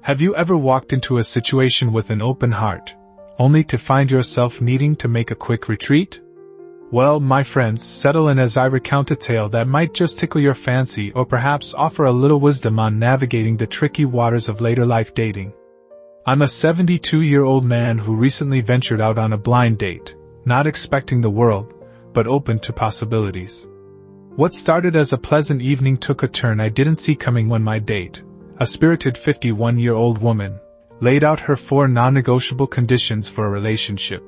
Have you ever walked into a situation with an open heart, only to find yourself needing to make a quick retreat? Well, my friends, settle in as I recount a tale that might just tickle your fancy or perhaps offer a little wisdom on navigating the tricky waters of later life dating. I'm a 72-year-old man who recently ventured out on a blind date, not expecting the world, but open to possibilities. What started as a pleasant evening took a turn I didn't see coming when my date, a spirited 51-year-old woman, laid out her 4 non-negotiable conditions for a relationship.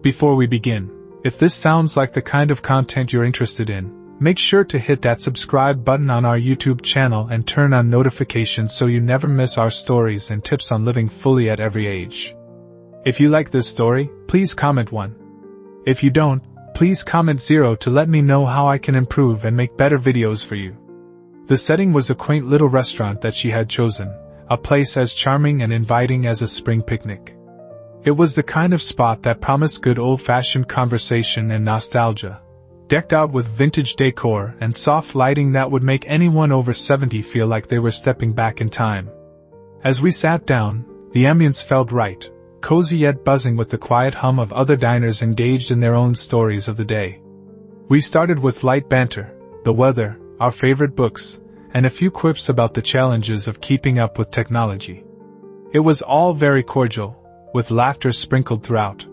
Before we begin, if this sounds like the kind of content you're interested in, make sure to hit that subscribe button on our YouTube channel and turn on notifications so you never miss our stories and tips on living fully at every age. If you like this story, please comment 1. If you don't, please comment 0 to let me know how I can improve and make better videos for you. The setting was a quaint little restaurant that she had chosen, a place as charming and inviting as a spring picnic. It was the kind of spot that promised good old-fashioned conversation and nostalgia, decked out with vintage decor and soft lighting that would make anyone over 70 feel like they were stepping back in time. As we sat down, the ambience felt right, cozy yet buzzing with the quiet hum of other diners engaged in their own stories of the day. We started with light banter, the weather, our favorite books, and a few quips about the challenges of keeping up with technology. It was all very cordial, with laughter sprinkled throughout.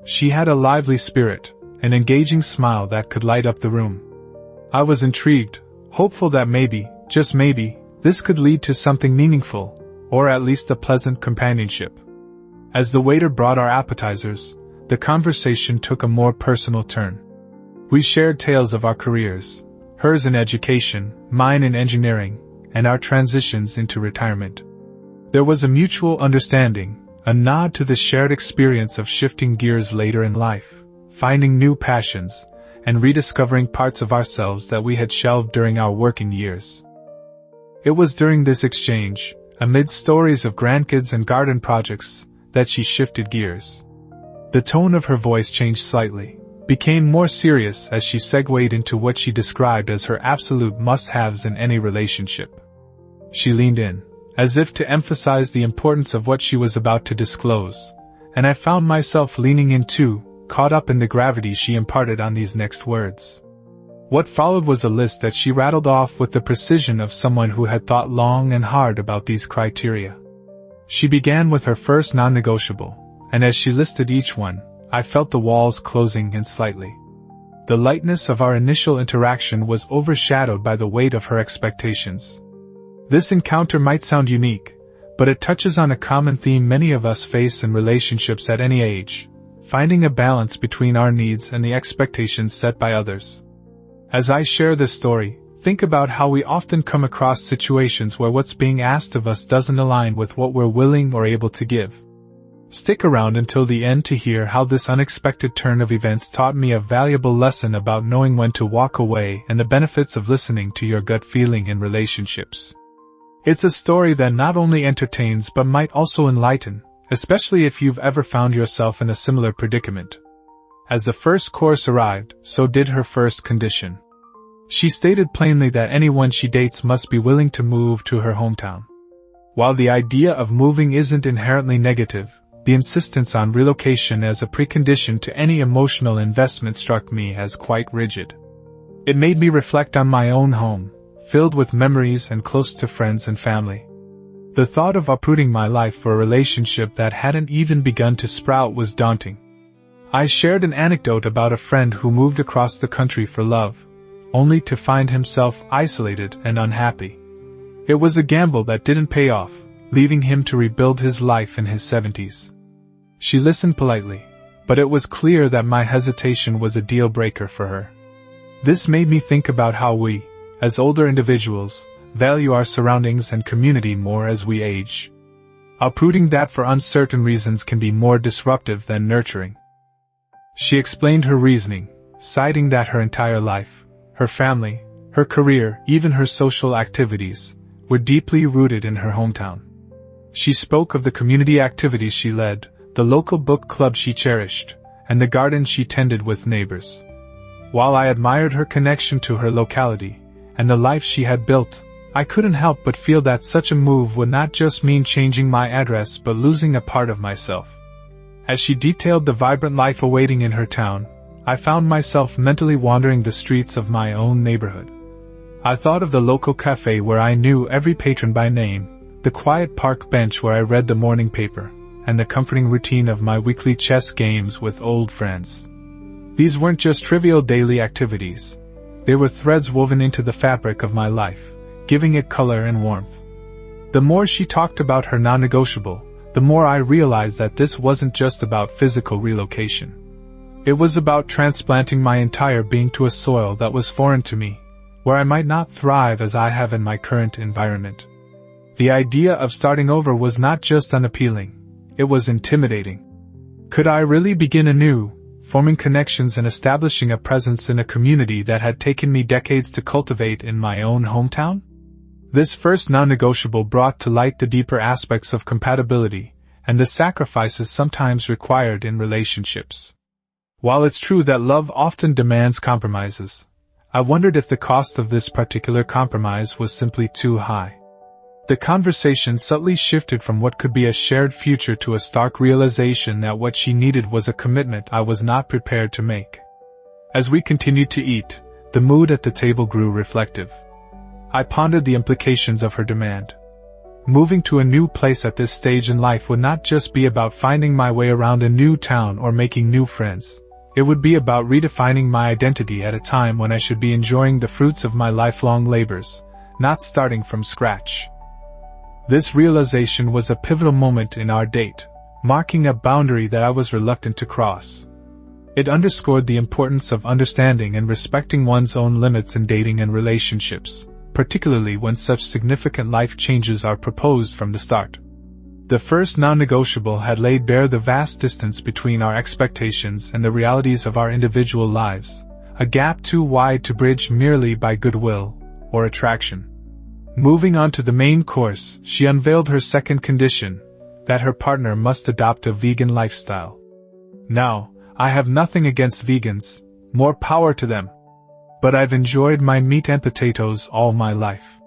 She had a lively spirit, an engaging smile that could light up the room. I was intrigued, hopeful that maybe, just maybe, this could lead to something meaningful, or at least a pleasant companionship. As the waiter brought our appetizers, the conversation took a more personal turn. We shared tales of our careers, hers in education, mine in engineering, and our transitions into retirement. There was a mutual understanding, a nod to the shared experience of shifting gears later in life, finding new passions, and rediscovering parts of ourselves that we had shelved during our working years. It was during this exchange, amid stories of grandkids and garden projects, that she shifted gears. The tone of her voice changed slightly, became more serious as she segued into what she described as her absolute must-haves in any relationship. She leaned in, as if to emphasize the importance of what she was about to disclose, and I found myself leaning in too, caught up in the gravity she imparted on these next words. What followed was a list that she rattled off with the precision of someone who had thought long and hard about these criteria. She began with her first non-negotiable, and as she listed each one, I felt the walls closing in slightly. The lightness of our initial interaction was overshadowed by the weight of her expectations. This encounter might sound unique, but it touches on a common theme many of us face in relationships at any age, finding a balance between our needs and the expectations set by others. As I share this story, think about how we often come across situations where what's being asked of us doesn't align with what we're willing or able to give. Stick around until the end to hear how this unexpected turn of events taught me a valuable lesson about knowing when to walk away and the benefits of listening to your gut feeling in relationships. It's a story that not only entertains but might also enlighten, especially if you've ever found yourself in a similar predicament. As the first course arrived, so did her first condition. She stated plainly that anyone she dates must be willing to move to her hometown. While the idea of moving isn't inherently negative, the insistence on relocation as a precondition to any emotional investment struck me as quite rigid. It made me reflect on my own home, filled with memories and close to friends and family. The thought of uprooting my life for a relationship that hadn't even begun to sprout was daunting. I shared an anecdote about a friend who moved across the country for love, only to find himself isolated and unhappy. It was a gamble that didn't pay off, leaving him to rebuild his life in his 70s. She listened politely, but it was clear that my hesitation was a deal-breaker for her. This made me think about how we, as older individuals, value our surroundings and community more as we age. Uprooting that for uncertain reasons can be more disruptive than nurturing. She explained her reasoning, citing that her entire life, her family, her career, even her social activities, were deeply rooted in her hometown. She spoke of the community activities she led, the local book club she cherished, and the garden she tended with neighbors. While I admired her connection to her locality, and the life she had built, I couldn't help but feel that such a move would not just mean changing my address but losing a part of myself. As she detailed the vibrant life awaiting in her town, I found myself mentally wandering the streets of my own neighborhood. I thought of the local cafe where I knew every patron by name, the quiet park bench where I read the morning paper, and the comforting routine of my weekly chess games with old friends. These weren't just trivial daily activities. They were threads woven into the fabric of my life, giving it color and warmth. The more she talked about her non-negotiable, the more I realized that this wasn't just about physical relocation. It was about transplanting my entire being to a soil that was foreign to me, where I might not thrive as I have in my current environment. The idea of starting over was not just unappealing, it was intimidating. Could I really begin anew, forming connections and establishing a presence in a community that had taken me decades to cultivate in my own hometown? This first non-negotiable brought to light the deeper aspects of compatibility and the sacrifices sometimes required in relationships. While it's true that love often demands compromises, I wondered if the cost of this particular compromise was simply too high. The conversation subtly shifted from what could be a shared future to a stark realization that what she needed was a commitment I was not prepared to make. As we continued to eat, the mood at the table grew reflective. I pondered the implications of her demand. Moving to a new place at this stage in life would not just be about finding my way around a new town or making new friends. It would be about redefining my identity at a time when I should be enjoying the fruits of my lifelong labors, not starting from scratch. This realization was a pivotal moment in our date, marking a boundary that I was reluctant to cross. It underscored the importance of understanding and respecting one's own limits in dating and relationships, particularly when such significant life changes are proposed from the start. The first non-negotiable had laid bare the vast distance between our expectations and the realities of our individual lives, a gap too wide to bridge merely by goodwill or attraction. Moving on to the main course, she unveiled her second condition, that her partner must adopt a vegan lifestyle. Now, I have nothing against vegans, more power to them. But I've enjoyed my meat and potatoes all my life.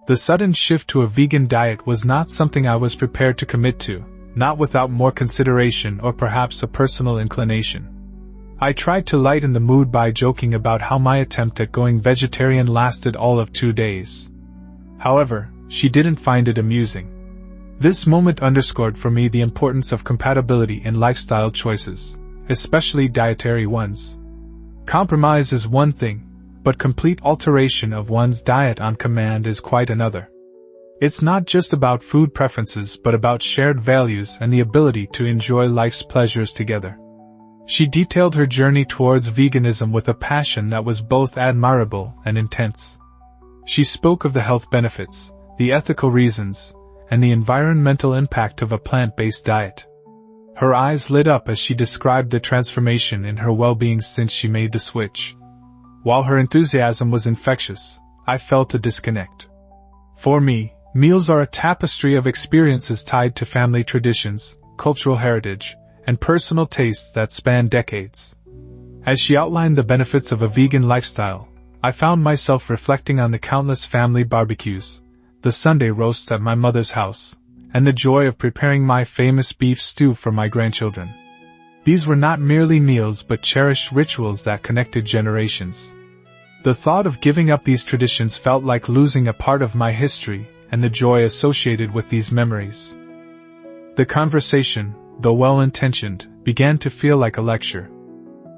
The sudden shift to a vegan diet was not something I was prepared to commit to, not without more consideration or perhaps a personal inclination. I tried to lighten the mood by joking about how my attempt at going vegetarian lasted all of 2 days. However, she didn't find it amusing. This moment underscored for me the importance of compatibility in lifestyle choices, especially dietary ones. Compromise is one thing, but complete alteration of one's diet on command is quite another. It's not just about food preferences but about shared values and the ability to enjoy life's pleasures together. She detailed her journey towards veganism with a passion that was both admirable and intense. She spoke of the health benefits, the ethical reasons, and the environmental impact of a plant-based diet. Her eyes lit up as she described the transformation in her well-being since she made the switch. While her enthusiasm was infectious, I felt a disconnect. For me, meals are a tapestry of experiences tied to family traditions, cultural heritage, and personal tastes that span decades. As she outlined the benefits of a vegan lifestyle, I found myself reflecting on the countless family barbecues, the Sunday roasts at my mother's house, and the joy of preparing my famous beef stew for my grandchildren. These were not merely meals but cherished rituals that connected generations. The thought of giving up these traditions felt like losing a part of my history and the joy associated with these memories. The conversation, though well-intentioned, began to feel like a lecture.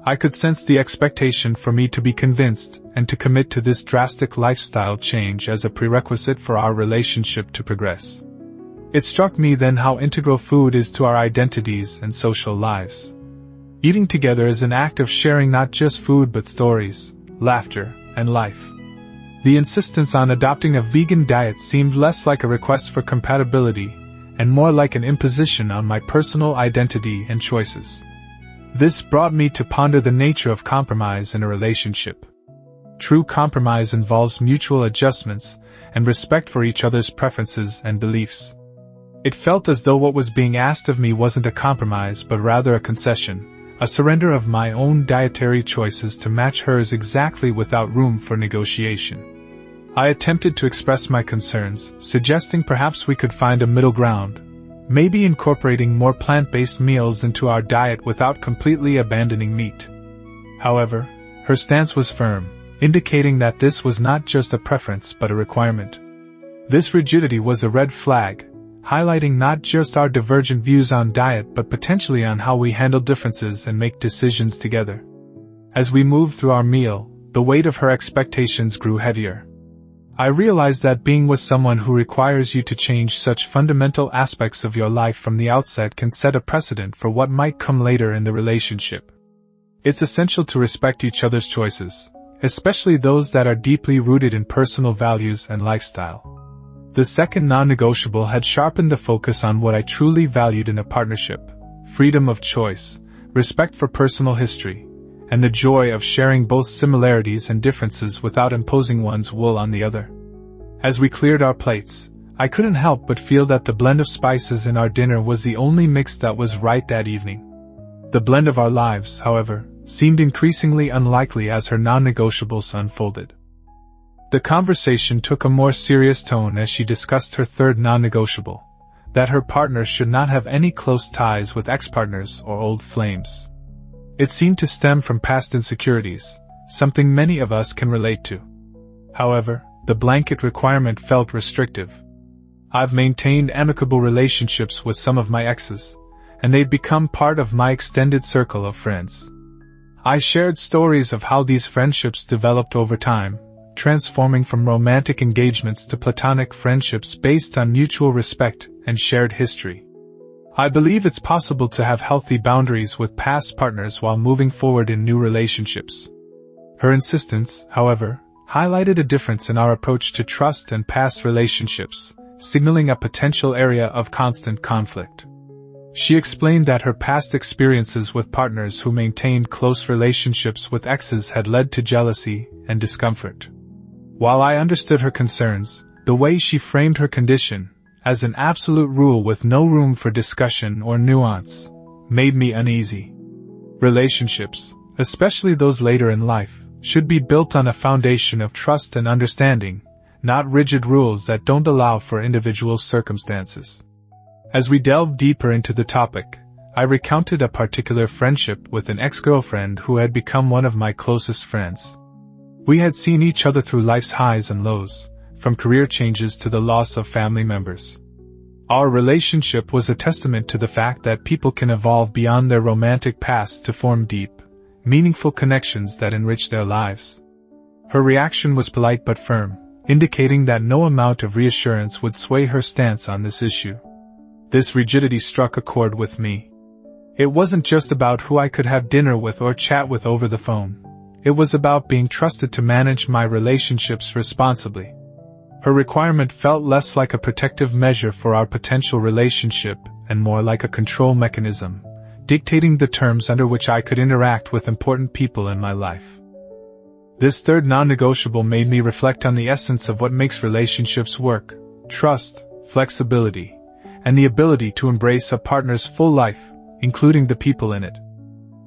I could sense the expectation for me to be convinced and to commit to this drastic lifestyle change as a prerequisite for our relationship to progress. It struck me then how integral food is to our identities and social lives. Eating together is an act of sharing not just food but stories, laughter, and life. The insistence on adopting a vegan diet seemed less like a request for compatibility and more like an imposition on my personal identity and choices. This brought me to ponder the nature of compromise in a relationship. True compromise involves mutual adjustments and respect for each other's preferences and beliefs. It felt as though what was being asked of me wasn't a compromise but rather a concession, a surrender of my own dietary choices to match hers exactly without room for negotiation. I attempted to express my concerns, suggesting perhaps we could find a middle ground, maybe incorporating more plant-based meals into our diet without completely abandoning meat. However, her stance was firm, indicating that this was not just a preference but a requirement. This rigidity was a red flag, highlighting not just our divergent views on diet but potentially on how we handle differences and make decisions together. As we moved through our meal, the weight of her expectations grew heavier. I realized that being with someone who requires you to change such fundamental aspects of your life from the outset can set a precedent for what might come later in the relationship. It's essential to respect each other's choices, especially those that are deeply rooted in personal values and lifestyle. The second non-negotiable had sharpened the focus on what I truly valued in a partnership: freedom of choice, respect for personal history, and the joy of sharing both similarities and differences without imposing one's will on the other. As we cleared our plates, I couldn't help but feel that the blend of spices in our dinner was the only mix that was right that evening. The blend of our lives, however, seemed increasingly unlikely as her non-negotiables unfolded. The conversation took a more serious tone as she discussed her third non-negotiable: that her partner should not have any close ties with ex-partners or old flames. It seemed to stem from past insecurities, something many of us can relate to. However, the blanket requirement felt restrictive. I've maintained amicable relationships with some of my exes, and they've become part of my extended circle of friends. I shared stories of how these friendships developed over time, transforming from romantic engagements to platonic friendships based on mutual respect and shared history. I believe it's possible to have healthy boundaries with past partners while moving forward in new relationships. Her insistence, however, highlighted a difference in our approach to trust and past relationships, signaling a potential area of constant conflict. She explained that her past experiences with partners who maintained close relationships with exes had led to jealousy and discomfort. While I understood her concerns, the way she framed her condition, as an absolute rule with no room for discussion or nuance, made me uneasy. Relationships, especially those later in life, should be built on a foundation of trust and understanding, not rigid rules that don't allow for individual circumstances. As we delved deeper into the topic, I recounted a particular friendship with an ex-girlfriend who had become one of my closest friends. We had seen each other through life's highs and lows, from career changes to the loss of family members. Our relationship was a testament to the fact that people can evolve beyond their romantic pasts to form deep, meaningful connections that enrich their lives. Her reaction was polite but firm, indicating that no amount of reassurance would sway her stance on this issue. This rigidity struck a chord with me. It wasn't just about who I could have dinner with or chat with over the phone. It was about being trusted to manage my relationships responsibly. Her requirement felt less like a protective measure for our potential relationship and more like a control mechanism, dictating the terms under which I could interact with important people in my life. This third non-negotiable made me reflect on the essence of what makes relationships work: trust, flexibility, and the ability to embrace a partner's full life, including the people in it.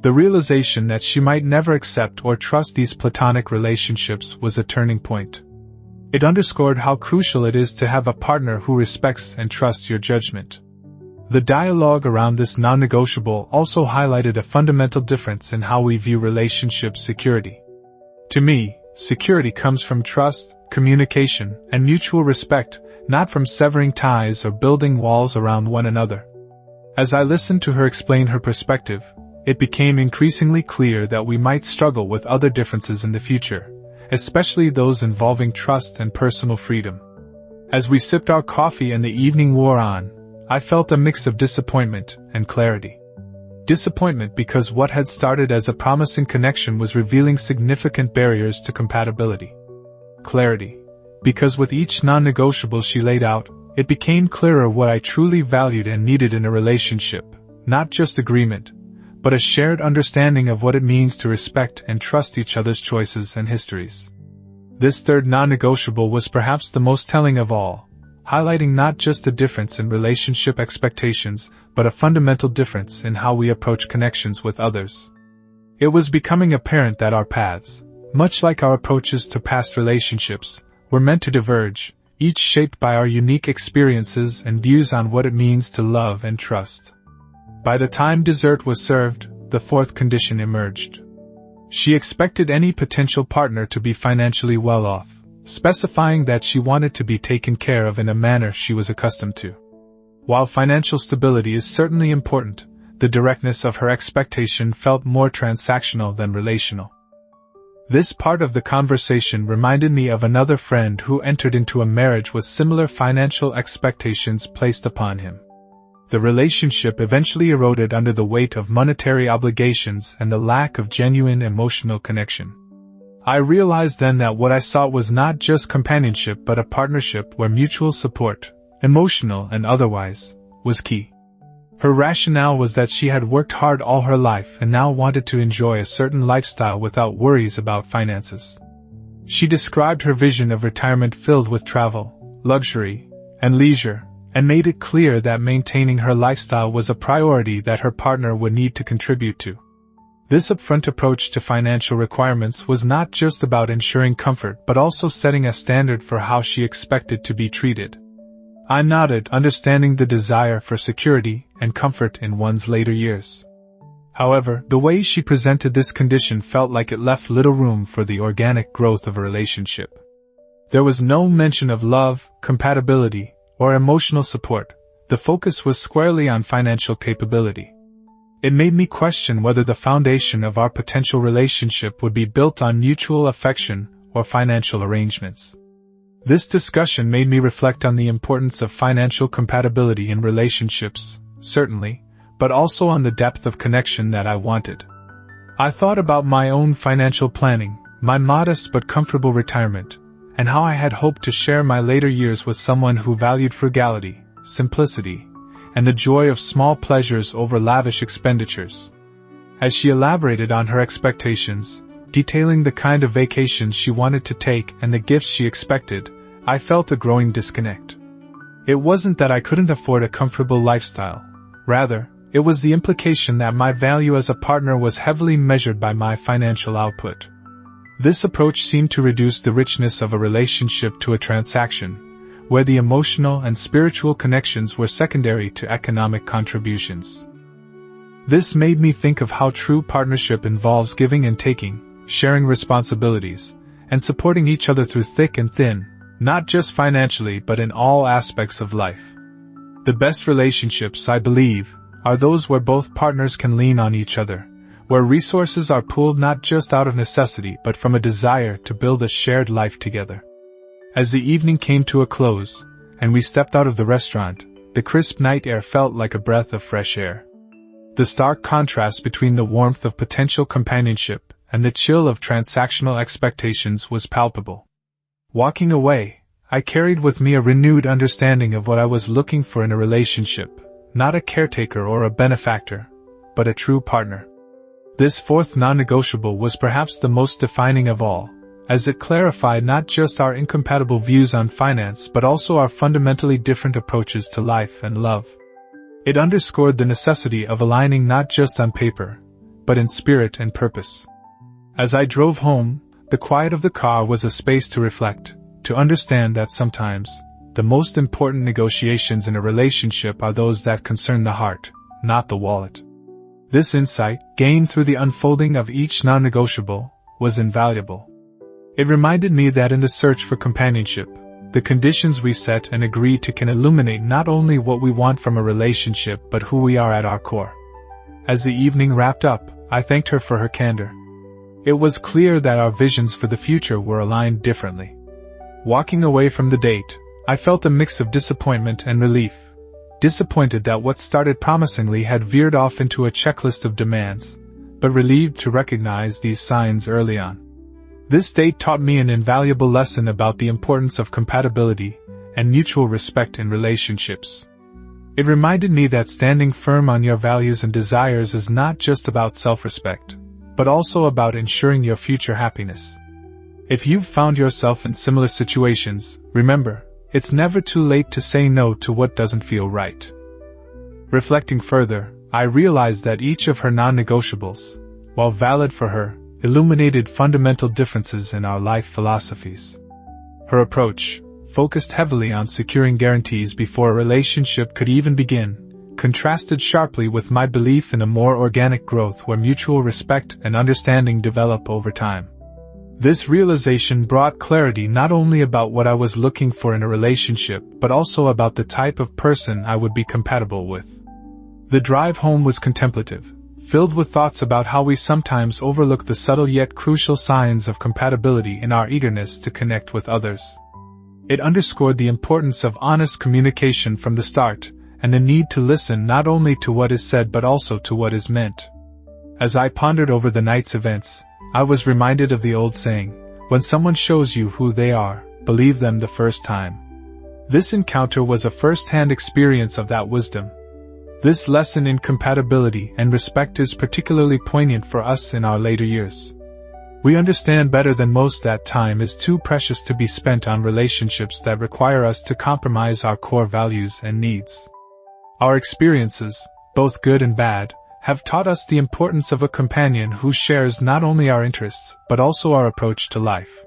The realization that she might never accept or trust these platonic relationships was a turning point. It underscored how crucial it is to have a partner who respects and trusts your judgment. The dialogue around this non-negotiable also highlighted a fundamental difference in how we view relationship security. To me, security comes from trust, communication, and mutual respect, not from severing ties or building walls around one another. As I listened to her explain her perspective, it became increasingly clear that we might struggle with other differences in the future, especially those involving trust and personal freedom. As we sipped our coffee and the evening wore on, I felt a mix of disappointment and clarity. Disappointment because what had started as a promising connection was revealing significant barriers to compatibility. Clarity, because with each non-negotiable she laid out, it became clearer what I truly valued and needed in a relationship: not just agreement, but a shared understanding of what it means to respect and trust each other's choices and histories. This third non-negotiable was perhaps the most telling of all, highlighting not just a difference in relationship expectations, but a fundamental difference in how we approach connections with others. It was becoming apparent that our paths, much like our approaches to past relationships, were meant to diverge, each shaped by our unique experiences and views on what it means to love and trust. By the time dessert was served, the fourth condition emerged. She expected any potential partner to be financially well off, specifying that she wanted to be taken care of in a manner she was accustomed to. While financial stability is certainly important, the directness of her expectation felt more transactional than relational. This part of the conversation reminded me of another friend who entered into a marriage with similar financial expectations placed upon him. The relationship eventually eroded under the weight of monetary obligations and the lack of genuine emotional connection. I realized then that what I sought was not just companionship but a partnership where mutual support, emotional and otherwise, was key. Her rationale was that she had worked hard all her life and now wanted to enjoy a certain lifestyle without worries about finances. She described her vision of retirement filled with travel, luxury, and leisure, and made it clear that maintaining her lifestyle was a priority that her partner would need to contribute to. This upfront approach to financial requirements was not just about ensuring comfort but also setting a standard for how she expected to be treated. I nodded, understanding the desire for security and comfort in one's later years. However, the way she presented this condition felt like it left little room for the organic growth of a relationship. There was no mention of love, compatibility, or emotional support. The focus was squarely on financial capability. It made me question whether the foundation of our potential relationship would be built on mutual affection or financial arrangements. This discussion made me reflect on the importance of financial compatibility in relationships, certainly, but also on the depth of connection that I wanted. I thought about my own financial planning, my modest but comfortable retirement, and how I had hoped to share my later years with someone who valued frugality, simplicity, and the joy of small pleasures over lavish expenditures. As she elaborated on her expectations, detailing the kind of vacations she wanted to take and the gifts she expected, I felt a growing disconnect. It wasn't that I couldn't afford a comfortable lifestyle. Rather, it was the implication that my value as a partner was heavily measured by my financial output. This approach seemed to reduce the richness of a relationship to a transaction, where the emotional and spiritual connections were secondary to economic contributions. This made me think of how true partnership involves giving and taking, sharing responsibilities, and supporting each other through thick and thin, not just financially but in all aspects of life. The best relationships, I believe, are those where both partners can lean on each other, where resources are pooled not just out of necessity but from a desire to build a shared life together. As the evening came to a close, and we stepped out of the restaurant, the crisp night air felt like a breath of fresh air. The stark contrast between the warmth of potential companionship and the chill of transactional expectations was palpable. Walking away, I carried with me a renewed understanding of what I was looking for in a relationship, not a caretaker or a benefactor, but a true partner. This fourth non-negotiable was perhaps the most defining of all, as it clarified not just our incompatible views on finance but also our fundamentally different approaches to life and love. It underscored the necessity of aligning not just on paper, but in spirit and purpose. As I drove home, the quiet of the car was a space to reflect, to understand that sometimes, the most important negotiations in a relationship are those that concern the heart, not the wallet. This insight, gained through the unfolding of each non-negotiable, was invaluable. It reminded me that in the search for companionship, the conditions we set and agree to can illuminate not only what we want from a relationship but who we are at our core. As the evening wrapped up, I thanked her for her candor. It was clear that our visions for the future were aligned differently. Walking away from the date, I felt a mix of disappointment and relief. Disappointed that what started promisingly had veered off into a checklist of demands, but relieved to recognize these signs early on. This date taught me an invaluable lesson about the importance of compatibility and mutual respect in relationships. It reminded me that standing firm on your values and desires is not just about self-respect, but also about ensuring your future happiness. If you've found yourself in similar situations, remember, it's never too late to say no to what doesn't feel right. Reflecting further, I realized that each of her non-negotiables, while valid for her, illuminated fundamental differences in our life philosophies. Her approach, focused heavily on securing guarantees before a relationship could even begin, contrasted sharply with my belief in a more organic growth where mutual respect and understanding develop over time. This realization brought clarity not only about what I was looking for in a relationship, but also about the type of person I would be compatible with. The drive home was contemplative, filled with thoughts about how we sometimes overlook the subtle yet crucial signs of compatibility in our eagerness to connect with others. It underscored the importance of honest communication from the start, and the need to listen not only to what is said but also to what is meant. As I pondered over the night's events, I was reminded of the old saying, when someone shows you who they are, believe them the first time. This encounter was a first-hand experience of that wisdom. This lesson in compatibility and respect is particularly poignant for us in our later years. We understand better than most that time is too precious to be spent on relationships that require us to compromise our core values and needs. Our experiences, both good and bad, have taught us the importance of a companion who shares not only our interests, but also our approach to life.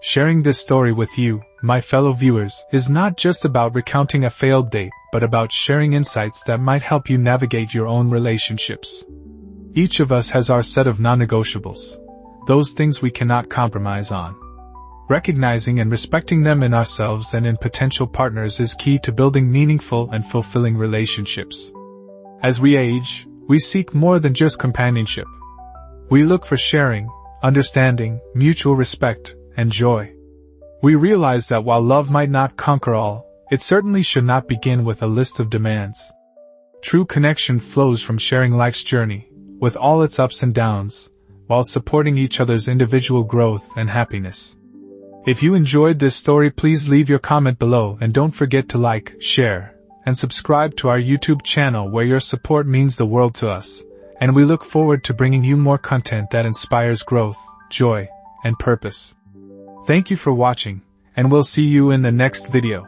Sharing this story with you, my fellow viewers, is not just about recounting a failed date, but about sharing insights that might help you navigate your own relationships. Each of us has our set of non-negotiables, those things we cannot compromise on. Recognizing and respecting them in ourselves and in potential partners is key to building meaningful and fulfilling relationships. As we age, we seek more than just companionship. We look for sharing, understanding, mutual respect, and joy. We realize that while love might not conquer all, it certainly should not begin with a list of demands. True connection flows from sharing life's journey, with all its ups and downs, while supporting each other's individual growth and happiness. If you enjoyed this story, please leave your comment below and don't forget to like, share, and subscribe to our YouTube channel where your support means the world to us, and we look forward to bringing you more content that inspires growth, joy, and purpose. Thank you for watching, and we'll see you in the next video.